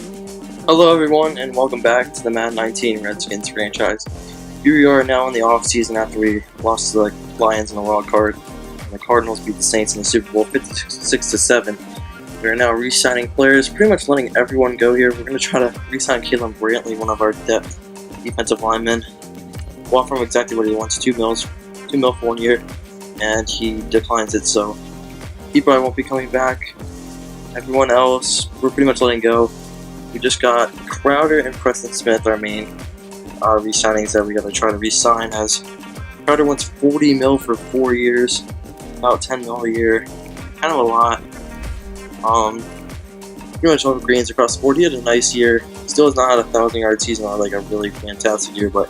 Hello everyone, and welcome back to the Madden 19 Redskins franchise. Here we are now in the offseason after we lost to the Lions in the wild card, and the Cardinals beat the Saints in the Super Bowl 56-7. We are now re-signing players, pretty much letting everyone go here. We're going to try to re-sign Caleb Brantley, one of our depth defensive linemen. We'll offer him exactly what he wants, $2 mil for 1 year, and he declines it, so he probably won't be coming back. Everyone else, we're pretty much letting go. We just got Crowder and Preston Smith, our main re-signings that we got to try to re-sign, as Crowder wants $40 mil for 4 years, about $10 mil a year, kind of a lot. Pretty much all greens across the board. He had a nice year, still has not had a 1,000-yard season or like a really fantastic year, but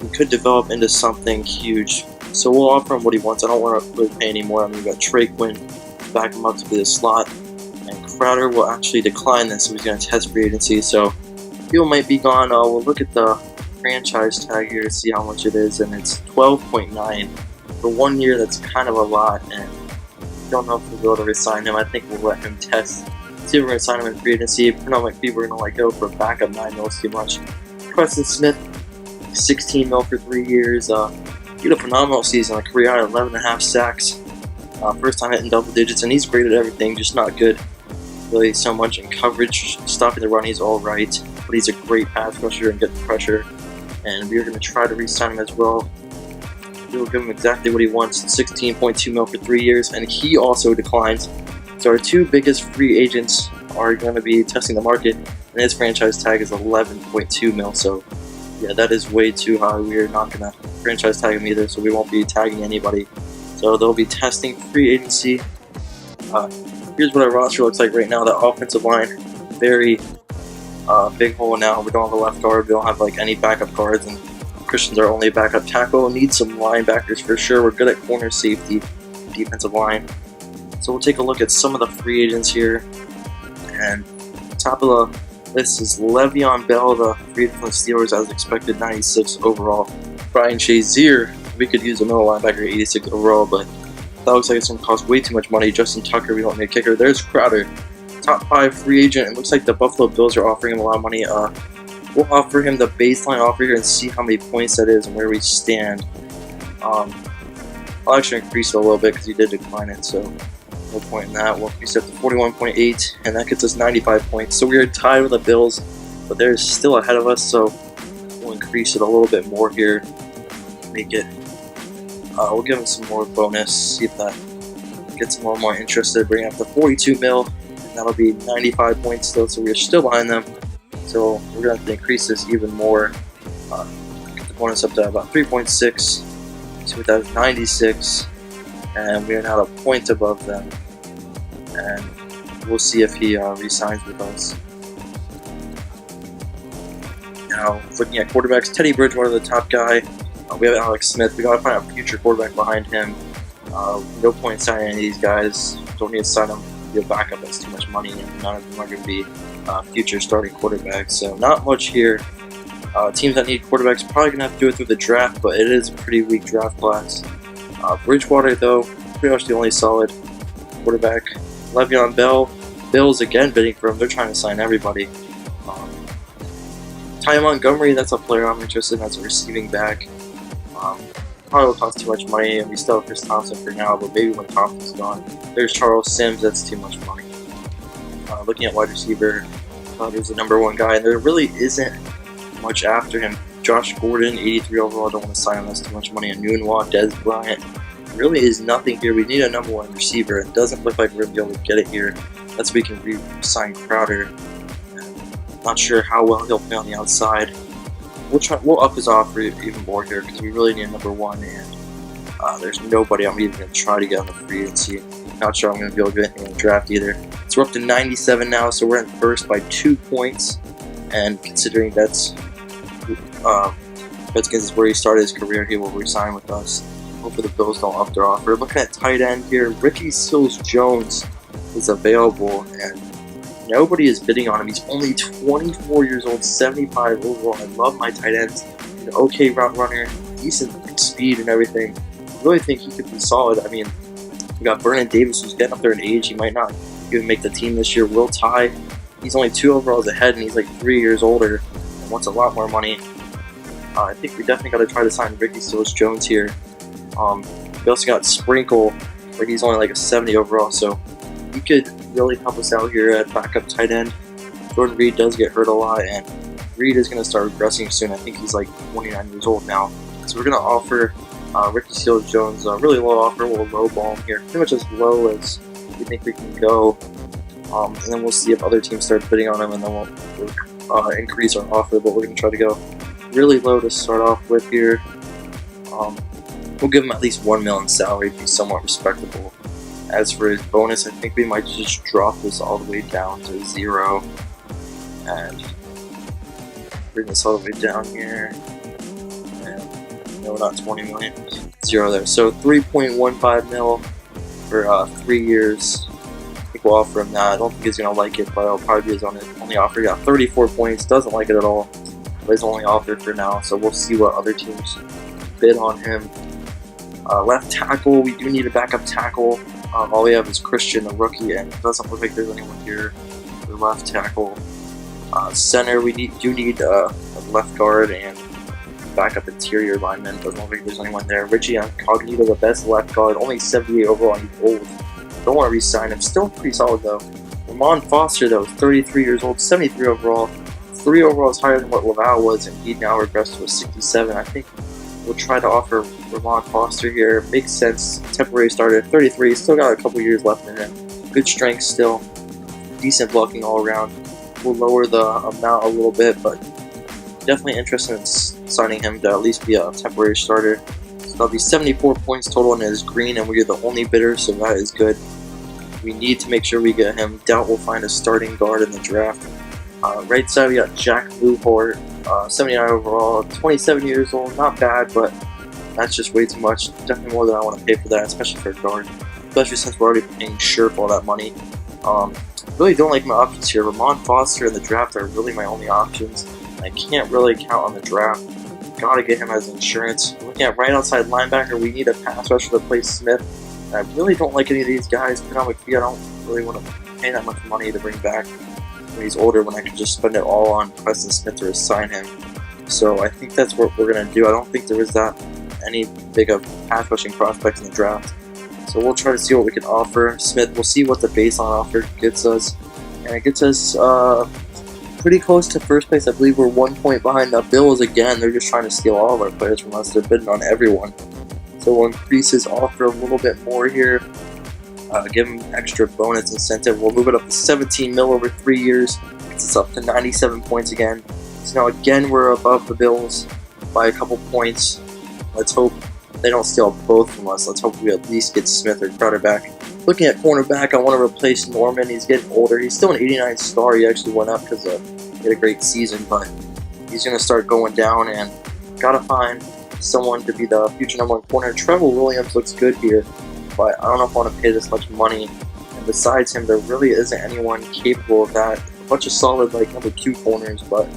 he could develop into something huge. So we'll offer him what he wants. I don't want to really pay any more. I mean, we got Trey Quinn, back him up to be the slot. Crowder will actually decline this, so he's going to test free agency, so people might be gone. We'll look at the franchise tag here to see how much it is, and it's 12.9 for 1 year. That's kind of a lot, and I don't know if we'll be able to resign him. I think we'll let him test, see if we're going to sign him in free agency. If not, like people are going to let go for a backup. 9 mil is too much. Preston Smith, 16 mil for 3 years. He had a phenomenal season, a career high 11.5 sacks. First time hitting double digits, and he's great at everything, just not good really so much in coverage. Stopping the run, he's alright, but he's a great pass rusher and gets pressure, and we're going to try to re-sign him as well. We'll give him exactly what he wants, 16.2 mil for 3 years, and he also declines. So our two biggest free agents are going to be testing the market, and his franchise tag is 11.2 mil, so yeah, that is way too high. We're not going to franchise tag him either, so we won't be tagging anybody. So they'll be testing free agency. Here's what our roster looks like right now. The offensive line, very big hole now. We don't have a left guard. We don't have like any backup guards, and Christian's our only backup tackle. Need some linebackers for sure. We're good at corner safety, defensive line. So we'll take a look at some of the free agents here. And top of the list is Le'Veon Bell, the free agent from the Steelers, as expected, 96 overall. Brian Shazier, we could use a middle linebacker, 86 overall, but that looks like it's going to cost way too much money. Justin Tucker, we don't need a kicker. There's Crowder, top 5 free agent. It looks like the Buffalo Bills are offering him a lot of money. We'll offer him the baseline offer here and see how many points that is and where we stand. I'll actually increase it a little bit because he did decline it, so no point in that. We'll increase it to 41.8, and that gets us 95 points. So we are tied with the Bills, but they're still ahead of us, so we'll increase it a little bit more here. Make it. We'll give him some more bonus, see if that gets him a little more interested. Bring it up to 42 mil, and that'll be 95 points still, so we're still behind them. So we're going to have to increase this even more. Get the bonus up to about 3.6, so that is 96, and we are now a point above them. And we'll see if he re-signs with us. Now, looking at quarterbacks, Teddy Bridgewater, the top guy. We have Alex Smith. We gotta find a future quarterback behind him. No point signing any of these guys. Don't need to sign them. Be a backup. That's too much money, and none of them are going to be future starting quarterbacks. So not much here. Teams that need quarterbacks probably gonna have to do it through the draft, but it is a pretty weak draft class. Bridgewater, though, pretty much the only solid quarterback. Le'Veon Bell. Bills again bidding for him. They're trying to sign everybody. Ty Montgomery, that's a player I'm interested in as a receiving back. Probably will cost too much money, and we still have Chris Thompson for now, but maybe when Thompson's gone. There's Charles Sims, that's too much money. Looking at wide receiver, there's the number 1 guy, and there really isn't much after him. Josh Gordon, 83 overall, don't want to sign him, that's too much money. And Nunwa, Dez Bryant, really is nothing here. We need a number 1 receiver. It doesn't look like we're going to be able to get it here. That's why we can re-sign Crowder. Not sure how well he'll play on the outside. We'll up his offer even more here because we really need a number 1, and there's nobody I'm even going to try to get on the free agency. Not sure I'm going to be able to get anything in the draft either. So we're up to 97 now, so we're in first by 2 points, and considering that's Redskins is where he started his career, he will resign with us. Hopefully the Bills don't up their offer. Looking at tight end here, Ricky Seals-Jones is available, and nobody is bidding on him. He's only 24 years old, 75 overall. I love my tight ends. An okay route runner, decent speed and everything. I really think he could be solid. I mean, we got Vernon Davis, who's getting up there in age. He might not even make the team this year. Will Tye, he's only 2 overalls ahead, and he's like 3 years older and wants a lot more money. I think we definitely got to try to sign Ricky Seals-Jones here. We also got Sprinkle, where he's only like a 70 overall, so he could really help us out here at backup tight end. Jordan Reed does get hurt a lot, and Reed is going to start regressing soon. I think he's like 29 years old now. So we're going to offer Ricky Seals-Jones a really low offer. We'll lowball him here, pretty much as low as we think we can go. And then we'll see if other teams start bidding on him, and then we'll increase our offer. But we're going to try to go really low to start off with here. We'll give him at least $1 million salary to be somewhat respectable. As for his bonus, I think we might just drop this all the way down to 0. And bring this all the way down here. And no, not 20 million. 0 there. So 3.15 mil for 3 years. I think we'll offer him that. I don't think he's going to like it, but it'll probably be his only offer. He got 34 points. Doesn't like it at all. But his only offer for now. So we'll see what other teams bid on him. Left tackle, we do need a backup tackle. All we have is Christian, a rookie, and it doesn't look like there's anyone here for left tackle. Center, we do need a left guard and backup interior lineman. Doesn't look like there's anyone there. Richie Incognito, the best left guard, only 78 overall. He's old. Don't want to re-sign him. Still pretty solid though. Ramon Foster though, 33 years old, 73 overall. 3 overalls higher than what Laval was, and he now regressed to a 67. I think we'll try to offer Ramon Foster here. Makes sense. Temporary starter, 33. Still got a couple years left in him. Good strength still. Decent blocking all around. We'll lower the amount a little bit, but definitely interested in signing him to at least be a temporary starter. So that'll be 74 points total, and it is green, and we're the only bidder, so that is good. We need to make sure we get him. Doubt we'll find a starting guard in the draft. Right side, we got Jack Luhort, 79 overall, 27 years old. Not bad, but that's just way too much. Definitely more than I want to pay for that, especially for a guard. Especially since we're already paying Sherp all that money. Really don't like my options here. Ramon Foster and the draft are really my only options. I can't really count on the draft. Gotta get him as insurance. Looking at right outside linebacker, we need a pass rusher to replace Smith. I really don't like any of these guys. Economic fee, I don't really want to pay that much money to bring back when he's older, when I can just spend it all on Preston Smith to assign him. So I think that's what we're going to do. I don't think there is that any big of pass rushing prospects in the draft. So we'll try to see what we can offer Smith. We'll see what the baseline offer gets us. And it gets us pretty close to first place. I believe we're 1 point behind the Bills again. They're just trying to steal all of our players from us. They're bidding on everyone. So we'll increase his offer a little bit more here. Give him extra bonus incentive. We'll move it up to 17 mil over 3 years. Gets us up to 97 points again. So now again we're above the Bills by a couple points. Let's hope they don't steal both from us. Let's hope we at least get Smith or Crowder back. Looking at cornerback, I want to replace Norman. He's getting older. He's still an 89 star. He actually went up because he had a great season, but he's going to start going down, and gotta find someone to be the future #1 corner. Trevor Williams looks good here, but I don't know if I want to pay this much money. And besides him, there really isn't anyone capable of that. A bunch of solid like #2 corners, but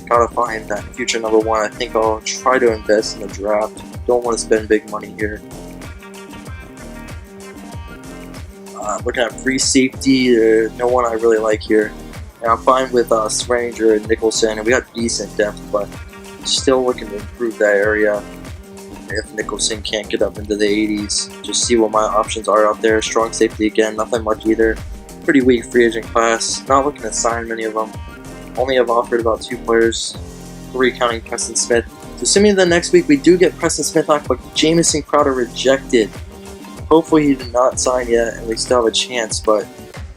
gotta find that future #1. I think I'll try to invest in the draft. Don't want to spend big money here. Looking at free safety, there's no one I really like here. And I'm fine with Stranger and Nicholson, and we got decent depth, but still looking to improve that area. If Nicholson can't get up into the 80s, just see what my options are out there. Strong safety again, nothing much either. Pretty weak free agent class. Not looking to sign many of them. Only have offered about 2 players, 3 counting Preston Smith. So assuming the next week we do get Preston Smith back, but Jamison Crowder rejected. Hopefully he did not sign yet, and we still have a chance, but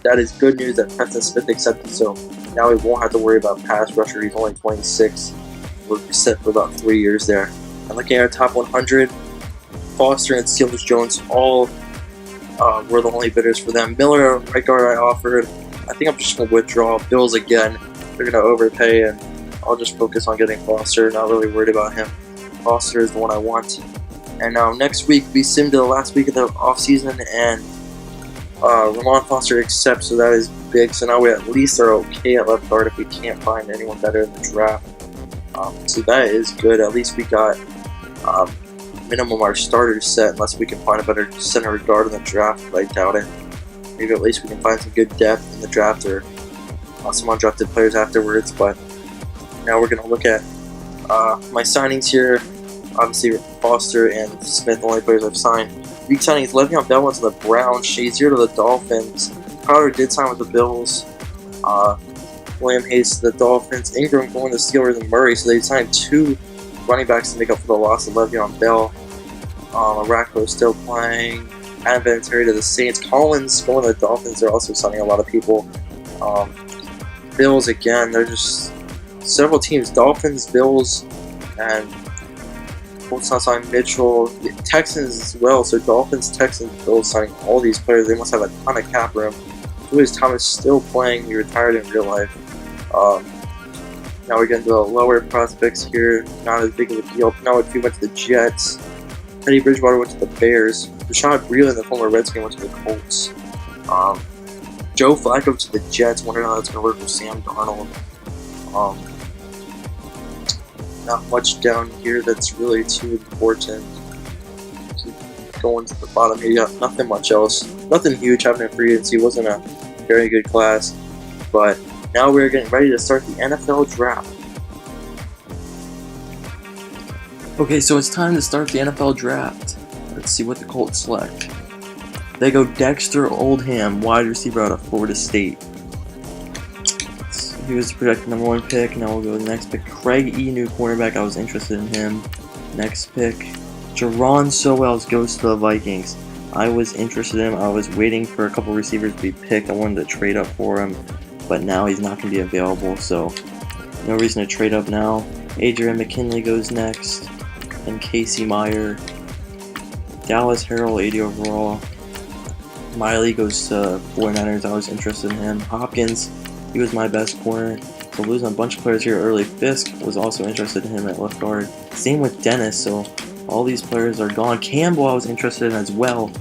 that is good news that Preston Smith accepted, so now we won't have to worry about pass rusher. He's only 26. We're set for about 3 years there. And looking at our top 100, Foster and Seals-Jones all were the only bidders for them. Miller, right guard, I offered. I think I'm just going to withdraw. Bills again. They're going to overpay, and I'll just focus on getting Foster. Not really worried about him. Foster is the one I want. And now next week, we sim to the last week of the offseason, and Ramon Foster accepts, so that is big. So now we at least are okay at left guard if we can't find anyone better in the draft. So that is good. At least we got minimum our starters set, unless we can find a better center guard in the draft, but I doubt it. Maybe at least we can find some good depth in the draft, or some undrafted players afterwards. But now we're going to look at my signings here. Obviously, Foster and Smith, the only players I've signed. Week signings: Le'Veon Bell went to the Browns, Shazier to the Dolphins, Crowder did sign with the Bills, William Hayes to the Dolphins, Ingram going to the Steelers, and Murray. So they signed 2 running backs to make up for the loss of Le'Veon Bell. Aracko still playing. Adam Vinatieri to the Saints. Collins going to the Dolphins. They're also signing a lot of people. Bills again. There's just several teams. Dolphins, Bills, and Colts not signing Mitchell. Texans as well. So Dolphins, Texans, Bills signing all these players. They must have a ton of cap room. Louis Thomas still playing. He retired in real life. Now we're getting to the lower prospects here. Not as big of a deal. Now if we went to the Jets. Teddy Bridgewater went to the Bears. Rashad Breeland, the former Redskins, went to the Colts. Joe Flacco to the Jets. Wondering how that's going to work with Sam Darnold. Not much down here that's really too important. Keep going to the bottom here. Yeah, nothing much else. Nothing huge happening in free agency. Wasn't a very good class. But now we're getting ready to start the NFL draft. Okay, so it's time to start the NFL draft. Let's see what the Colts select. They go Dexter Oldham, wide receiver out of Florida State. He was the projected #1 pick. Now we'll go to the next pick. Craig E. new cornerback. I was interested in him. Next pick. Jaron Sowells goes to the Vikings. I was interested in him. I was waiting for a couple receivers to be picked. I wanted to trade up for him, but now he's not going to be available, so no reason to trade up now. Adrian McKinley goes next. And Casey Meyer. Dallas Harrell, 80 overall. Miley goes to 49ers. I was interested in him. Hopkins, he was my best corner. So losing a bunch of players here early. Fisk was also interested in him at left guard. Same with Dennis, so all these players are gone. Campbell I was interested in as well.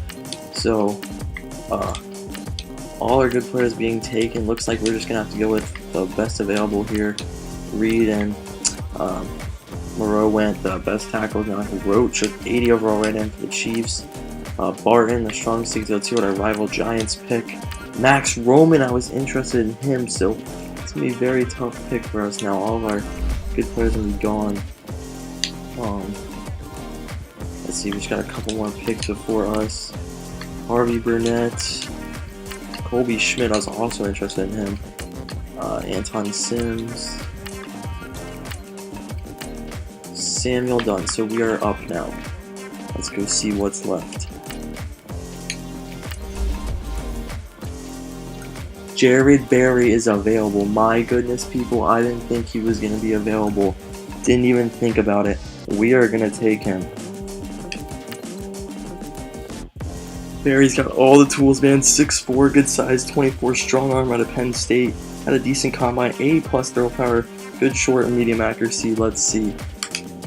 So all our good players being taken. Looks like we're just going to have to go with the best available here. Reed and Moreau went the best tackle. Now Roach, 80 overall right end for the Chiefs. Barton, the strong safety. Let's see what our rival Giants pick. Max Roman, I was interested in him, so it's going to be a very tough pick for us now. All of our good players will be gone. Let's see, we just got a couple more picks before us. Harvey Burnett. Colby Schmidt, I was also interested in him. Anton Sims. Samuel Dunn. So we are up now. Let's go see what's left. Jared Berry is available. My goodness, people, I didn't think he was going to be available. Didn't even think about it. We are going to take him. Berry's got all the tools, man. 6'4", good size, 24, strong arm out of Penn State. Had a decent combine, A+ throw power, good short and medium accuracy. Let's see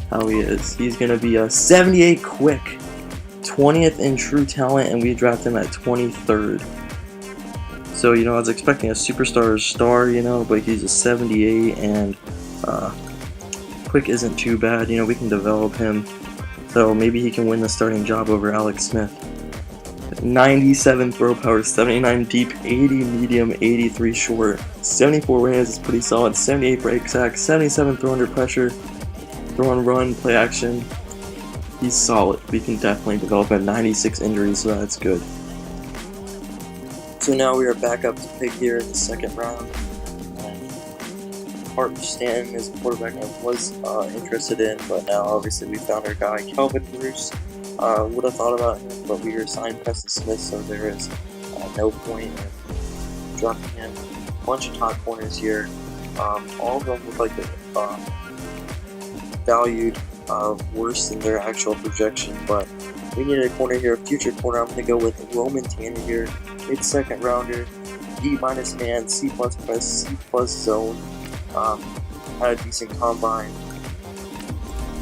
how he is. He's going to be a 78 quick, 20th in true talent, and we draft him at 23rd. So, I was expecting a superstar star, but he's a 78, and quick isn't too bad. We can develop him, so maybe he can win the starting job over Alex Smith. 97 throw power, 79 deep, 80 medium, 83 short, 74 hands is pretty solid, 78 break sack, 77 throw under pressure, throw and run, play action. He's solid. We can definitely develop at 96 injuries, so that's good. So now we are back up to pick here in the second round. Harton Stanton is a quarterback I was interested in, but now obviously we found our guy Calvin Bruce. Would have thought about him, but we signed Preston Smith, so there is no point in dropping him. A bunch of top corners here. All of them look like they're valued worse than their actual projection, but we needed a corner here, a future corner. I'm going to go with Roman Tanner here, mid-second rounder, D- man, C++, C+ zone. Had a decent combine.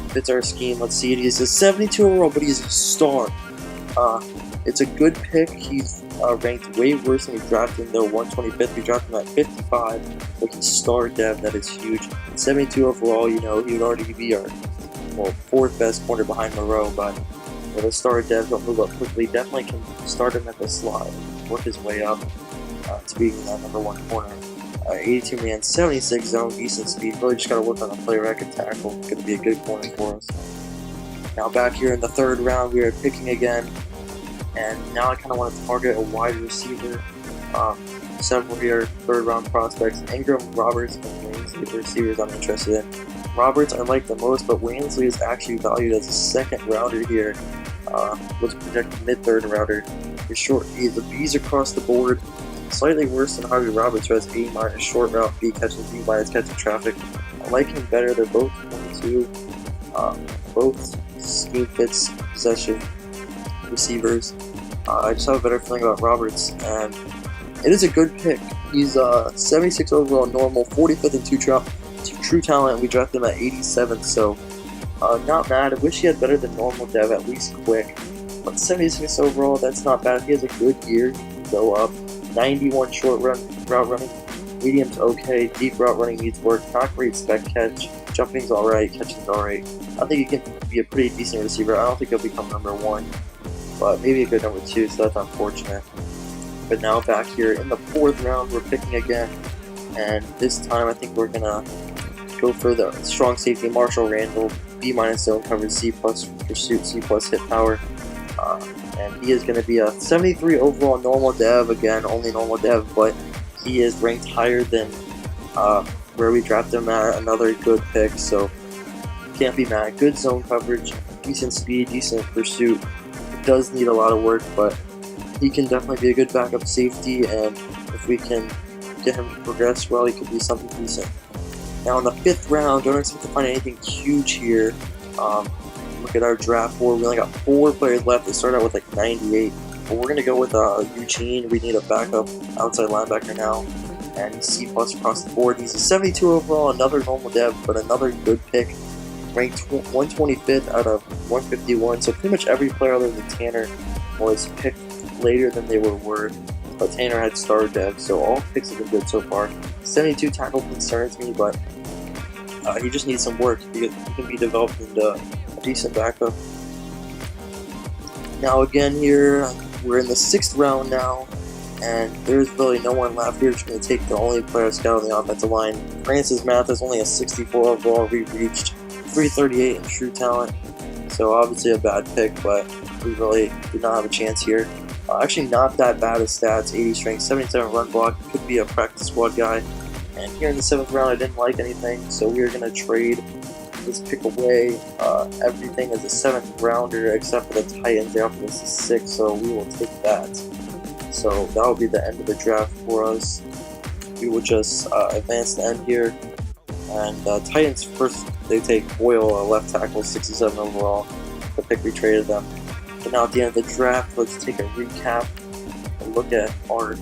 Fits our scheme. Let's see it. He's a 72 overall, but he's a star. It's a good pick. He's ranked way worse than we drafted him, though. 125th. We drafted him at 55. But he's star dev. That is huge. 72 overall, he would already be our fourth best corner behind Moreau, but with a star dev, don't move up quickly. Definitely can start him at the slot and work his way up to being that #1 corner. 82 man, 76 zone, decent speed. Really just got to work on the play rec and tackle. Going to be a good corner for us. Now back here in the third round, we are picking again, and now I kind of want to target a wide receiver. Several here third round prospects: Ingram, Roberts, and Wainsley, the receivers I'm interested in. Roberts I like the most, but Wainsley is actually valued as a second rounder here. Was projected mid-third rounder. The B's across the board. Slightly worse than Harvey Roberts, who has A- short route, B catching, B- catching traffic. I like him better. They're both 22. Both scheme fits possession receivers. I just have a better feeling about Roberts, and it is a good pick. He's 76 overall normal, 45th in true talent. We drafted him at 87th, so not bad. I wish he had better than normal dev, at least quick. But 76 overall, that's not bad. If he has a good year, he can go up. 91 short route running, medium's okay. Deep route running needs work. Not great spec catch. Jumping's alright. Catching's alright. I think he can be a pretty decent receiver. I don't think he'll become number 1, but maybe a good number 2. So that's unfortunate. But now back here in the 4th round, we're picking again, and this time I think we're gonna go for the strong safety Marshall Randall, B- zone coverage, C+ pursuit, C+ hit power, and he is going to be a 73 overall normal dev. Again, only normal dev, but he is ranked higher than where we drafted him at. Another good pick, so can't be mad. Good zone coverage, decent speed, decent pursuit. It does need a lot of work, but he can definitely be a good backup safety, and if we can get him to progress well, he could be something decent. Now in the 5th round, don't expect to find anything huge here. Look at our draft board. We only got 4 players left. They start out with like 98, but we're gonna go with Eugene. We need a backup outside linebacker now, and he's C+ across the board. He's a 72 overall, another normal dev, but another good pick. Ranked 125th out of 151. So pretty much every player other than Tanner was picked later than they were worth. But Tanner had star dev, so all picks have been good so far. 72 tackle concerns me, but he just needs some work. He can be developed into a decent backup. Now again here, we're in the 6th round now, and there's really no one left. We're just going to take the only player scout on the offensive line. Francis Mathis, only a 64 overall, reached 338 in true talent, so obviously a bad pick, but we really did not have a chance here. Actually not that bad of stats, 80 strength, 77 run block, could be a practice squad guy. And here in the 7th round I didn't like anything, so we're going to trade this pick away. Everything is a 7th rounder except for the Titans. They offered us a 6, so we will take that. So that will be the end of the draft for us. We will just advance the end here. And Titans first, they take Boyle, a left tackle, 67 overall, the pick we traded them. But now at the end of the draft, let's take a recap and look at our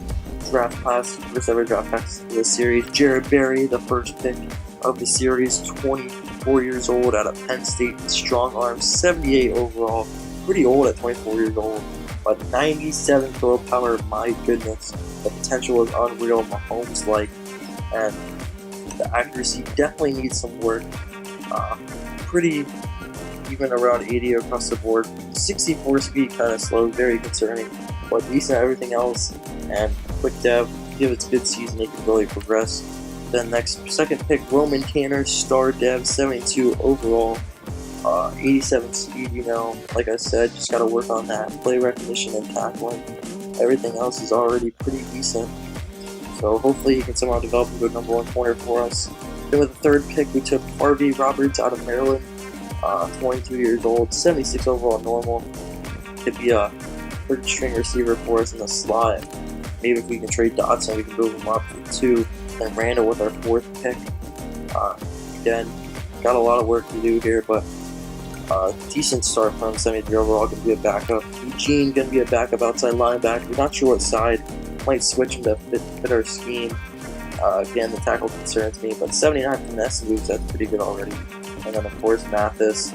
draft class, first ever draft class of the series. Jared Berry, the first pick of the series, 24 years old out of Penn State, strong arm, 78 overall, pretty old at 24 years old, but 97 throw power, my goodness, the potential is unreal, Mahomes-like, and the accuracy definitely needs some work. Pretty even around 80 across the board. 64 speed kind of slow, very concerning, but decent at everything else. And quick dev, give it a good season, they can really progress. Then second pick, Roman Tanner, star dev, 72 overall, 87 speed. Like I said, just got to work on that play recognition and tackling. Everything else is already pretty decent. So hopefully he can somehow develop into a number 1 corner for us. Then with the 3rd pick, we took Harvey Roberts out of Maryland. 22 years old, 76 overall normal. Could be a third string receiver for us in the slot. Maybe if we can trade Dotson, we can move him up to 2. And Randall with our 4th pick. Again, got a lot of work to do here, but decent start from 73 overall. Going to be a backup. Eugene going to be a backup outside linebacker. We're not sure what side. Might switch him to fit our scheme. Again, the tackle concerns me, but 79 finesse moves, that's pretty good already. And then, of course, Mathis,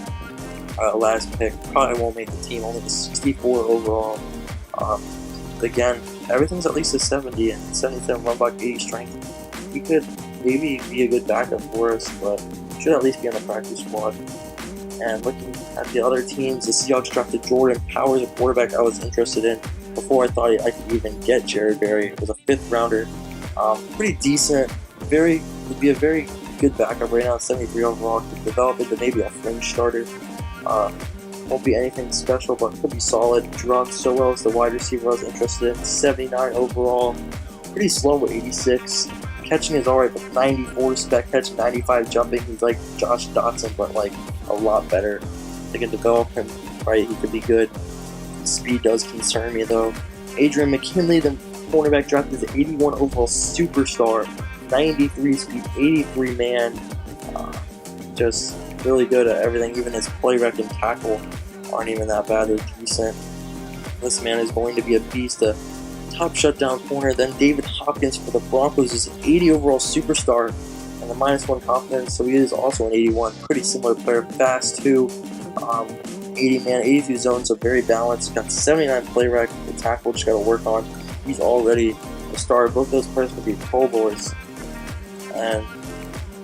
last pick, probably won't make the team, only the 64 overall. Again, everything's at least a 70, and 77 run block, 80 strength. He could maybe be a good backup for us, but should at least be on the practice squad. And looking at the other teams, the Seahawks drafted Jordan Powers, a quarterback I was interested in before I thought I could even get Jared Berry. It was a 5th rounder. Pretty decent would be a very good backup right now. 73 overall, could develop into maybe a fringe starter. Won't be anything special, but could be solid. Drawn so well as the wide receiver I was interested in. 79 overall, pretty slow with 86. Catching is alright, but 94 spec catch, 95 jumping. He's like Josh Dotson, but like a lot better. They can develop him right. He could be good. Speed does concern me though. Adrian McKinley, the cornerback, drafted as 81 overall superstar. 93 speed, 83 man. Just really good at everything. Even his play rec and tackle aren't even that bad. They're decent. This man is going to be a beast. A top shutdown corner. Then David Hopkins for the Broncos is an 80 overall superstar and a -1 confidence, so he is also an 81. Pretty similar player. Fast too. 80 man, 82 zone, so very balanced. Got 79 play rec. The tackle just got to work on. He's already a star. Both those players could be Pro Bowlers. And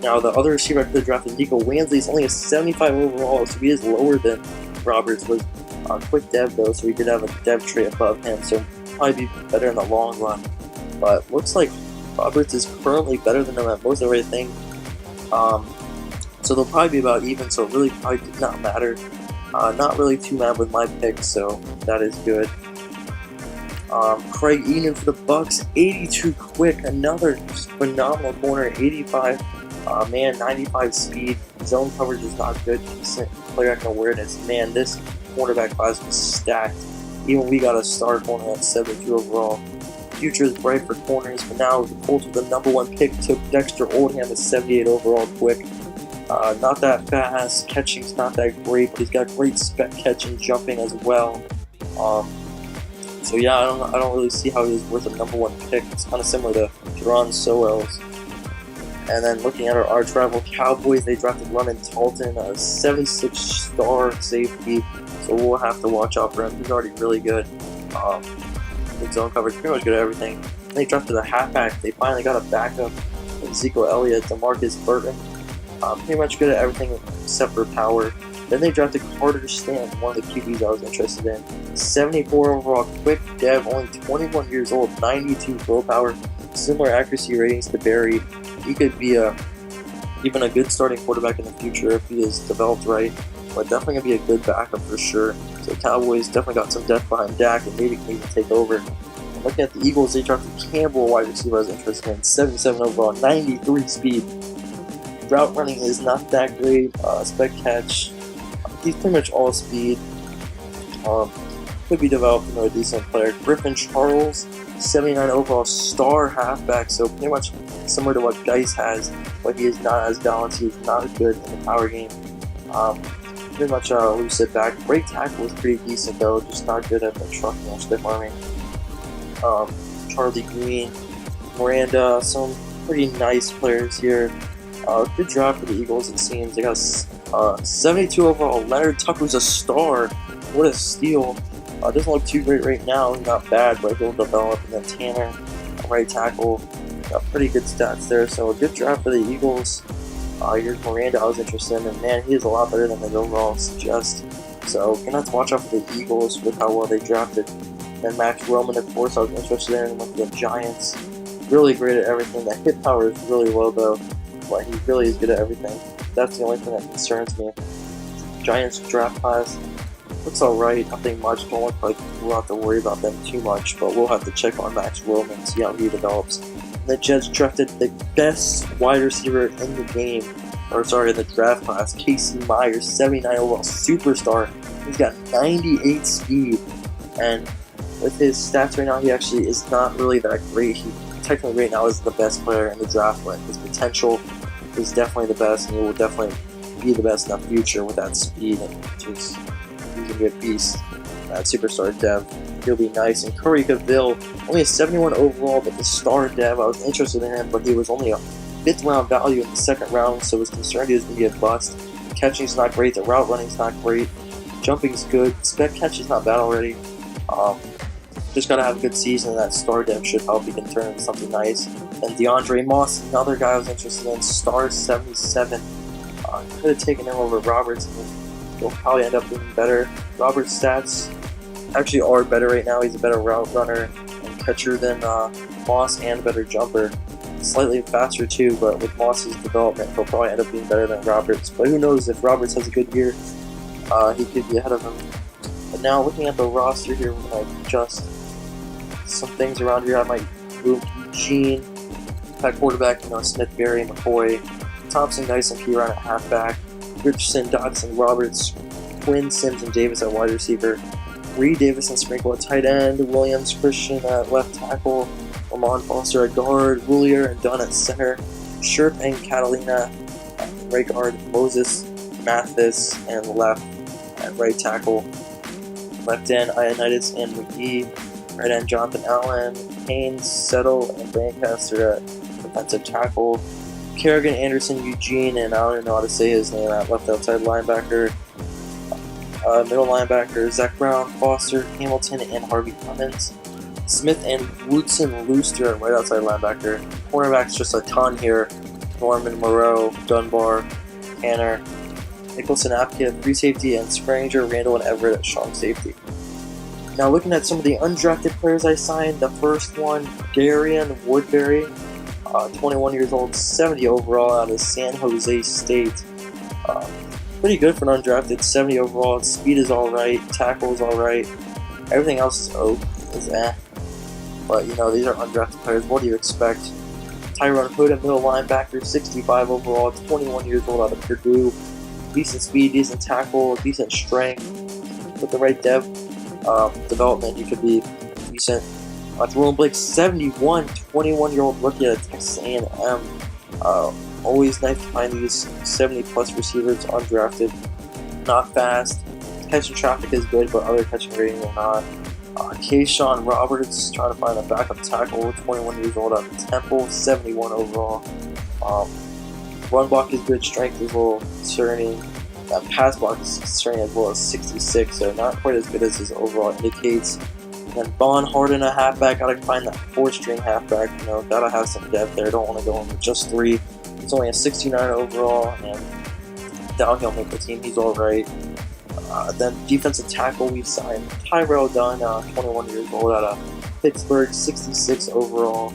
now the other receiver I could have drafted, Nico Wansley, is only a 75 overall, so he is lower than Roberts was. Quick dev though, so he did have a dev trait above him, so probably be better in the long run. But looks like Roberts is currently better than him at most everything. So they'll probably be about even, so it really probably did not matter. Not really too mad with my pick, so that is good. Craig Eden for the Bucks, 82 quick, another phenomenal corner, 85 man, 95 speed. Zone coverage is not good, decent player action awareness. Man, this cornerback class was stacked. Even we got a star corner at 72 overall. Future is bright for corners, but now the Colts with the #1 pick took Dexter Oldham at 78 overall quick. Not that fast, catching's not that great, but he's got great spec catching, jumping as well. So yeah, I don't really see how he was worth a #1 pick. It's kind of similar to Jerron Sowell's. And then looking at our arch rival Cowboys, they drafted London Talton, a 76-star safety. So we'll have to watch out for him. He's already really good. Good zone coverage, pretty much good at everything. And they drafted a halfback. They finally got a backup. Ezekiel Elliott, DeMarcus Burton. Pretty much good at everything except for power. Then they drafted Carter Stamp, one of the QBs I was interested in. 74 overall, quick dev, only 21 years old, 92 throw power, similar accuracy ratings to Barry. He could be even a good starting quarterback in the future if he is developed right, but definitely going to be a good backup for sure. So Cowboys definitely got some depth behind Dak and maybe can even take over. And looking at the Eagles, they drafted Campbell, wide receiver I was interested in, 77 overall, 93 speed. Route running is not that great, spec catch. He's pretty much all speed. Could be developed into a decent player. Griffin Charles, 79 overall, star halfback, so pretty much similar to what Geis has, but he is not as balanced. He is not as good in the power game. Pretty much a elusive back. Break tackle is pretty decent though, just not good at the trucking or stiff arming. Charlie Green, Miranda, some pretty nice players here. Good draft for the Eagles, it seems. They got 72 overall. Leonard Tucker's a star. What a steal. Doesn't look too great right now. Not bad, but he'll develop. And then Tanner, right tackle. Got pretty good stats there. So a good draft for the Eagles. Here's Miranda I was interested in. And man, he is a lot better than the overall suggest. So gonna have to watch out for the Eagles with how well they drafted. Then Max Roman, of course, I was interested in with the Giants. Really great at everything. That hit power is really low though. But he really is good at everything. That's the only thing that concerns me. Giants draft class looks alright, nothing much. Don't look like we'll have to worry about them too much, but we'll have to check on Max Roman and see how he develops. And the Jets drafted the best wide receiver in the game, in the draft class, Casey Myers, 79 overall superstar. He's got 98 speed, and with his stats right now, he actually is not really that great. He technically right now is the best player in the draft, but his potential is definitely the best, and he will definitely be the best in the future with that speed. And just, he's gonna be a beast. That superstar dev, he'll be nice. And Curry Cavill, only a 71 overall, but the star dev, I was interested in him, but he was only a 5th round value in the 2nd round, so I was concerned he was gonna be a bust. Catching's not great, the route running's not great, jumping's good, spec catch is not bad already. Just gotta have a good season, and that star dev should help. He can turn into something nice. And DeAndre Moss, another guy I was interested in, star 77. Could have taken him over Roberts, and he'll probably end up doing better. Roberts' stats actually are better right now. He's a better route runner and catcher than Moss, and a better jumper. slightly faster too, but with Moss's development, he'll probably end up being better than Roberts. But who knows, if Roberts has a good year, he could be ahead of him. But now, looking at the roster here, we're going to adjust some things around here. I might move Eugene, at quarterback, Smith, Berry, McCoy, Thompson, Dyson, Piron at halfback, Richardson, Dotson, Roberts, Quinn, Sims, and Davis at wide receiver, Reed, Davis, and Sprinkle at tight end, Williams, Christian at left tackle, Lamont Foster at guard, Roulier and Dunn at center, Sherp and Catalina at right guard, Moses, Mathis, and left at right tackle, left end, Ionitis and McGee, right end, Jonathan Allen, Haynes, Settle, and Lancaster at defensive tackle, Kerrigan, Anderson, Eugene, and I don't even know how to say his name, at left outside linebacker, middle linebacker, Zach Brown, Foster, Hamilton, and Harvey Clemens, Smith and Woodson Looster at right outside linebacker, cornerbacks just a ton here, Norman, Moreau, Dunbar, Tanner, Nicholson, Apke, free safety, and Spranger, Randall, and Everett at strong safety. Now looking at some of the undrafted players I signed, the first one, Darian Woodbury, 21 years old, 70 overall out of San Jose State. Pretty good for an undrafted, 70 overall. Speed is alright, tackle is alright. Everything else is eh. But these are undrafted players. What do you expect? Tyrone Hood, a middle linebacker, 65 overall, 21 years old out of Purdue. Decent speed, decent tackle, decent strength. With the right development, he could be decent. Jerome Blake, 71, 21-year-old rookie at Texas A&M. Always nice to find these 70-plus receivers undrafted. Not fast. Catching traffic is good, but other catching ratings are not. Kayshawn Roberts, trying to find a backup tackle, 21 years old out of Temple, 71 overall. Run block is good, strength is a little concerning. Pass block is concerning as well as 66, so not quite as good as his overall indicates. And Vaughn Harden, a halfback. Gotta find that 4-string halfback. Gotta have some depth there. Don't want to go in with just 3. He's only a 69 overall, and down he'll make the team. He's alright. Then defensive tackle, we signed Tyrell Dunn, 21 years old out of Pittsburgh, 66 overall.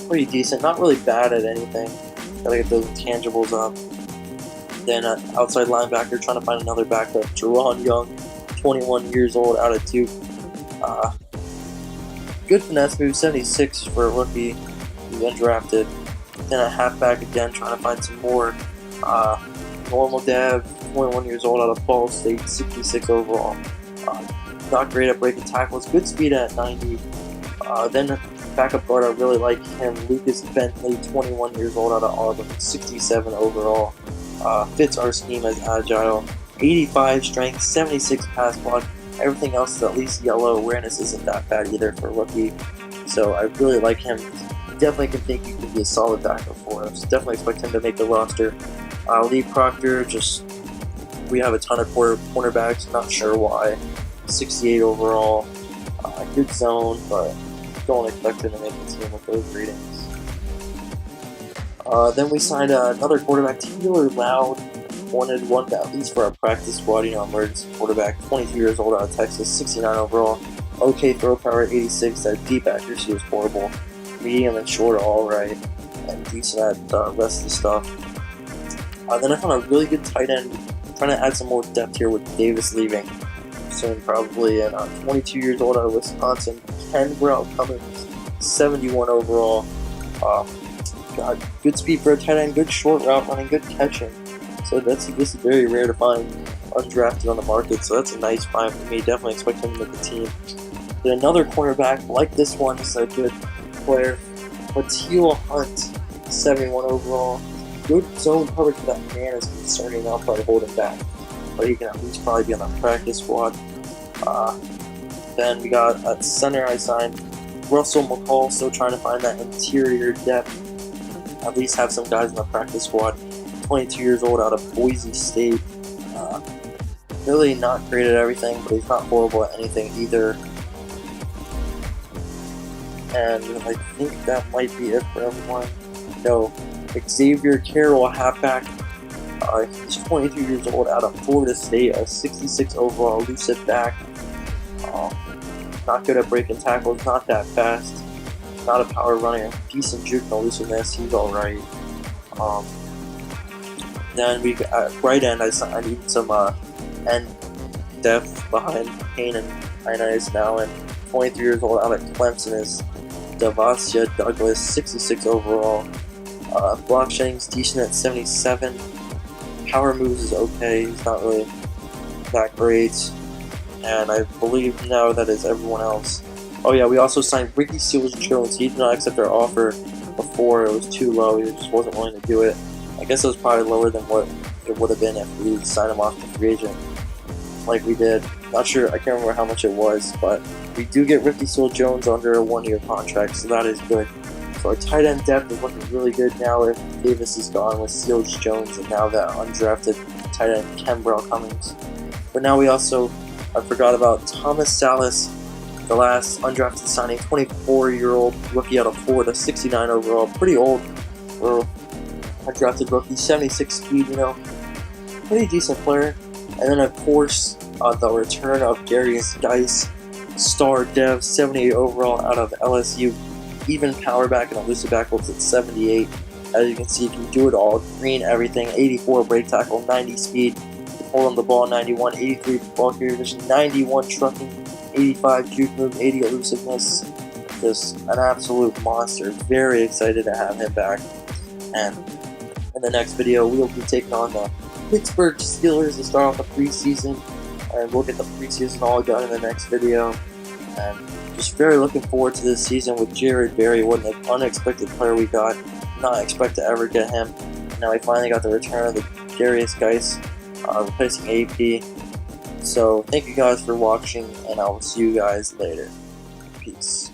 Pretty decent. Not really bad at anything. Gotta get those intangibles up. Then outside linebacker, trying to find another backup. Jerron Young, 21 years old out of Duke. Good finesse move, 76 for a rookie. He's undrafted. Then a halfback again, trying to find some more. Normal Dev, 21 years old out of Ball State, 66 overall. Not great at breaking tackles, good speed at 90. Then backup guard, I really like him. Lucas Bentley, 21 years old out of Auburn, 67 overall. Fits our scheme as agile. 85 strength, 76 pass block. Everything else is at least yellow. Awareness isn't that bad either for a rookie. So I really like him. Definitely can think he could be a solid backup for us. Definitely expect him to make the roster. Lee Proctor, we have a ton of cornerbacks. Not sure why. 68 overall. Good zone, but don't expect him to make the team with those ratings. Then we signed another quarterback, Taylor Loud. Wanted one at least for our practice squad, emergency quarterback, 22 years old out of Texas, 69 overall. Okay throw power, 86. That deep accuracy is horrible. Medium and short are alright, and decent at the rest of the stuff. Then I found a really good tight end. Trying to add some more depth here with Davis leaving soon, probably. And 22 years old out of Wisconsin, Ken Burrell Cummins, 71 overall. Got good speed for a tight end, good short route running, good catching. So this is very rare to find undrafted on the market, so that's a nice find for me. Definitely expect him to make the team. Then another cornerback like this one, is a good player. Mateo Hunt, 71 overall. Good zone coverage for that man is concerning. I'll probably hold him back, but he can at least probably be on the practice squad. Then we got at center, I signed Russell McCall, still trying to find that interior depth. At least have some guys in the practice squad. 22 years old out of Boise State. Really not great at everything, but he's not horrible at anything either. And I think that might be it for everyone. No, Xavier Carroll, halfback. He's 22 years old out of Florida State, a 66 overall, elusive back. Not good at breaking tackles, not that fast. not a power runner, decent juke and elusiveness. He's all right. Then we at right end, I need some end depth behind Payne and Inez now, and 23 years old out of Clemson is Davasia Douglas, 66 overall. Block shedding's decent at 77. Power moves is okay. He's not really that great. And I believe now that is everyone else. Oh yeah, we also signed Ricky Seals-Jones. He did not accept our offer before. It was too low. He just wasn't willing to do it. I guess it was probably lower than what it would have been if we signed him off the free agent like we did. Not sure, I can't remember how much it was, but we do get Ricky Seals-Jones under a 1-year contract, so that is good. So our tight end depth is looking really good now if Davis is gone with Seals-Jones and now that undrafted tight end Kembrell Cummings. But now we also, I forgot about Thomas Salas, the last undrafted signing, 24-year-old rookie out of Florida, 69 overall, pretty old for a undrafted rookie, 76 speed, pretty decent player. And then of course, the return of Darius Geis, star dev, 78 overall out of LSU, even power back and elusive backwards at 78. As you can see, he can do it all, green everything, 84 break tackle, 90 speed, hold on the ball, 91, 83 ball carrier vision, 91 trucking, 85 juke move, 80 elusiveness. Just an absolute monster. Very excited to have him back. And in the next video, we'll be taking on the Pittsburgh Steelers to start off the preseason. And we'll get the preseason all done in the next video. And just very looking forward to this season with Jared Berry. What an unexpected player we got. Not expect to ever get him. Now we finally got the return of the Darius Geis, replacing AP. So thank you guys for watching, and I will see you guys later. Peace.